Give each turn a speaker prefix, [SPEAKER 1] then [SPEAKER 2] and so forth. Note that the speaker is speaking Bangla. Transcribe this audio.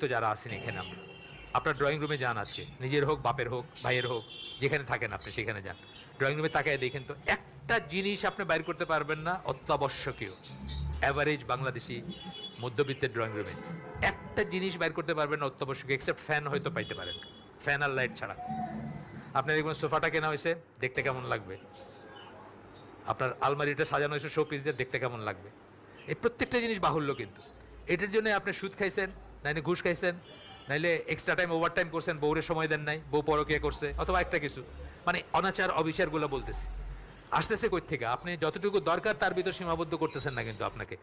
[SPEAKER 1] তো যারা আছেন এখানে আমরা, আপনার ড্রয়িং রুমে যান আজকে, নিজের হোক, বাপের হোক, ভাইয়ের হোক, যেখানে থাকেন আপনি সেখানে যান, ড্রয়িং রুমে তাকায় দেখেন তো একটা জিনিস আপনি বাইর করতে পারবেন না অত্যাবশ্যকীয়। অ্যাভারেজ বাংলাদেশি মধ্যবিত্তের ড্রয়িং রুমে একটা জিনিস বাইর করতে পারবেন না অত্যাবশ্যকীয়, এক্সেপ্ট ফ্যান হয়তো পাইতে পারেন, ফ্যান আর লাইট ছাড়া। আপনার দেখবেন সোফাটা কেনা হয়েছে, দেখতে কেমন লাগবে, আপনার আলমারিটা সাজানো হয়েছে শো পিস দিয়ে, দেখতে কেমন লাগবে। এই প্রত্যেকটা জিনিস বাহুল্য, কিন্তু এটার জন্য আপনি সুদ খাইছেন, নাইলে ঘুষ খাইছেন, নাইলে এক্সট্রা টাইম ওভার টাইম করছেন, বউরে সময় দেন নাই, বউ পরকিয়া করছে, অথবা একটা কিছু, মানে অনাচার অবিচারগুলো বলতেছি। আসতেছে কই থেকে? আপনি যতটুকু দরকার তার ভিতর সীমাবদ্ধ করতেছেন না কিন্তু আপনাকে।